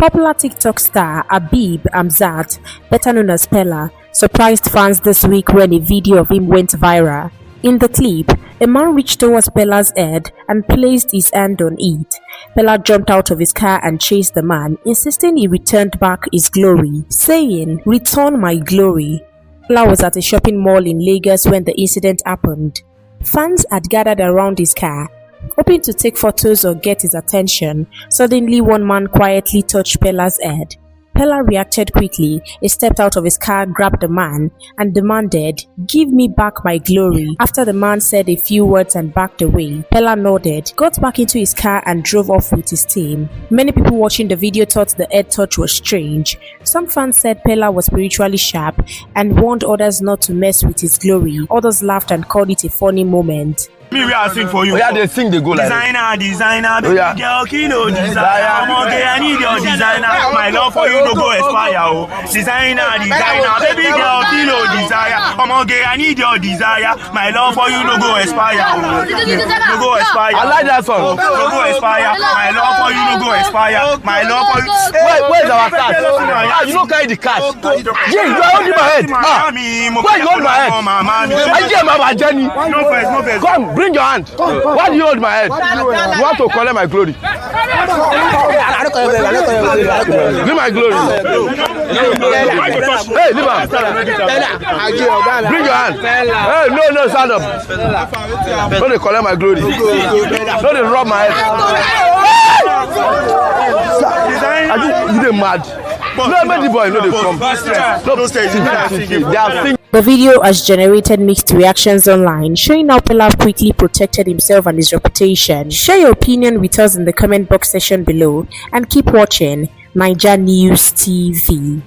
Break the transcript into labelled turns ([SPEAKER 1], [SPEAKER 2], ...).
[SPEAKER 1] Popular TikTok star Habib Hamzat, better known as Peller, surprised fans this week when a video of him went viral. In the clip, a man reached towards Peller's head and placed his hand on it. Peller jumped out of his car and chased the man, insisting he returned back his glory, saying, "Return my glory." Peller was at a shopping mall in Lagos when the incident happened. Fans had gathered around his car, hoping to take photos or get his attention. Suddenly, one man quietly touched Peller's head. Peller reacted quickly. He stepped out of his car, grabbed the man, and demanded, "Give me back my glory." After the man said a few words and backed away, Peller nodded, got back into his car and drove off with his team. Many people watching the video thought the head touch was strange. Some fans said Peller was spiritually sharp and warned others not to mess with his glory. Others laughed and called it a funny moment.
[SPEAKER 2] Me we are sing for you.
[SPEAKER 3] Oh yeah, they sing, they go like
[SPEAKER 2] designer,
[SPEAKER 3] oh, yeah.
[SPEAKER 2] girl, kilo designer. Come on, girl, I need your designer. My love for you no go expire. Oh. Designer, baby girl, kilo desire. Come on, girl, I need your desire. My love for you no go expire. Oh. No go expire.
[SPEAKER 3] I like that song.
[SPEAKER 2] No go expire. My love for you no go expire. My love for you.
[SPEAKER 3] Where's our cat? You don't carry the cat. Yeah, you are holding my head. Why you hold my head? I get my Jenny.
[SPEAKER 2] No face.
[SPEAKER 3] Come. Bring your hand. Why do you hold my head? You want to collect my glory? Give my glory. Hey, leave her. Bring your hand. Hey, no, stand up. Don't they collect my glory? Don't they rub my head? You they mad? No, make the boy know they come. No, they are thinking.
[SPEAKER 1] The video has generated mixed reactions online, showing how Peller quickly protected himself and his reputation. Share your opinion with us in the comment box section below and keep watching Naija News TV.